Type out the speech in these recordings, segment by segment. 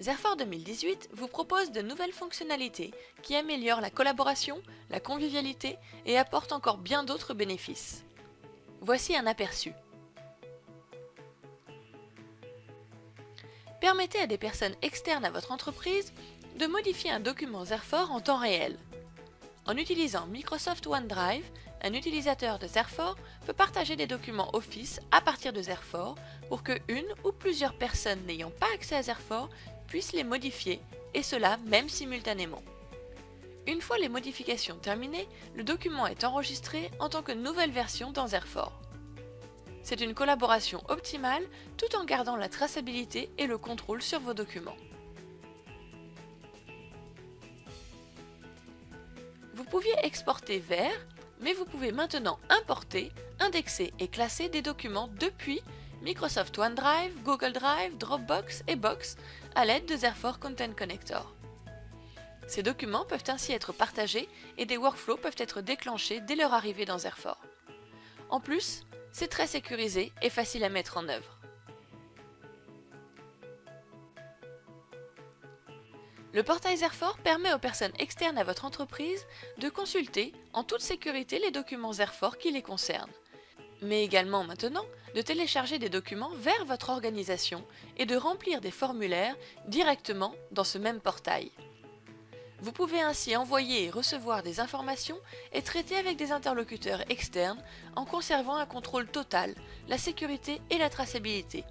Zerfor 2018 vous propose de nouvelles fonctionnalités qui améliorent la collaboration, la convivialité et apportent encore bien d'autres bénéfices. Voici un aperçu. Permettez à des personnes externes à votre entreprise de modifier un document Zerfor en temps réel. En utilisant Microsoft OneDrive, un utilisateur de Zerfor peut partager des documents Office à partir de Zerfor pour que une ou plusieurs personnes n'ayant pas accès à Zerfor puissent les modifier, et cela même simultanément. Une fois les modifications terminées, le document est enregistré en tant que nouvelle version dans Zerfor. C'est une collaboration optimale tout en gardant la traçabilité et le contrôle sur vos documents. Vous pouviez exporter vers, mais vous pouvez maintenant importer, indexer et classer des documents depuis Microsoft OneDrive, Google Drive, Dropbox et Box à l'aide de Zerfor Content Connector. Ces documents peuvent ainsi être partagés et des workflows peuvent être déclenchés dès leur arrivée dans Zerfor. En plus, c'est très sécurisé et facile à mettre en œuvre. Le portail Zerfor permet aux personnes externes à votre entreprise de consulter en toute sécurité les documents Zerfor qui les concernent, mais également maintenant de télécharger des documents vers votre organisation et de remplir des formulaires directement dans ce même portail. Vous pouvez ainsi envoyer et recevoir des informations et traiter avec des interlocuteurs externes en conservant un contrôle total, la sécurité et la traçabilité.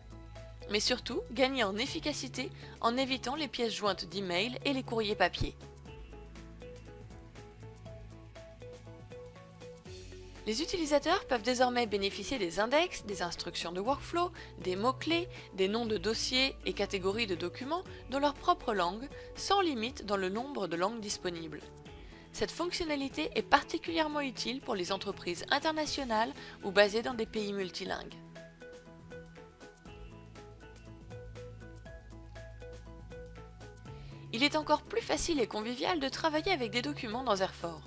Mais surtout, gagner en efficacité en évitant les pièces jointes d'email et les courriers papier. Les utilisateurs peuvent désormais bénéficier des index, des instructions de workflow, des mots-clés, des noms de dossiers et catégories de documents dans leur propre langue, sans limite dans le nombre de langues disponibles. Cette fonctionnalité est particulièrement utile pour les entreprises internationales ou basées dans des pays multilingues. Il est encore plus facile et convivial de travailler avec des documents dans Zerfor.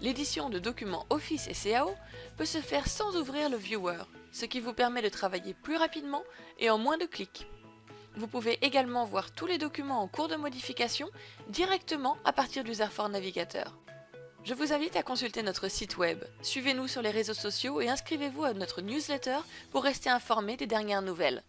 L'édition de documents Office et CAO peut se faire sans ouvrir le Viewer, ce qui vous permet de travailler plus rapidement et en moins de clics. Vous pouvez également voir tous les documents en cours de modification directement à partir du Zerfor Navigateur. Je vous invite à consulter notre site web, suivez-nous sur les réseaux sociaux et inscrivez-vous à notre newsletter pour rester informé des dernières nouvelles.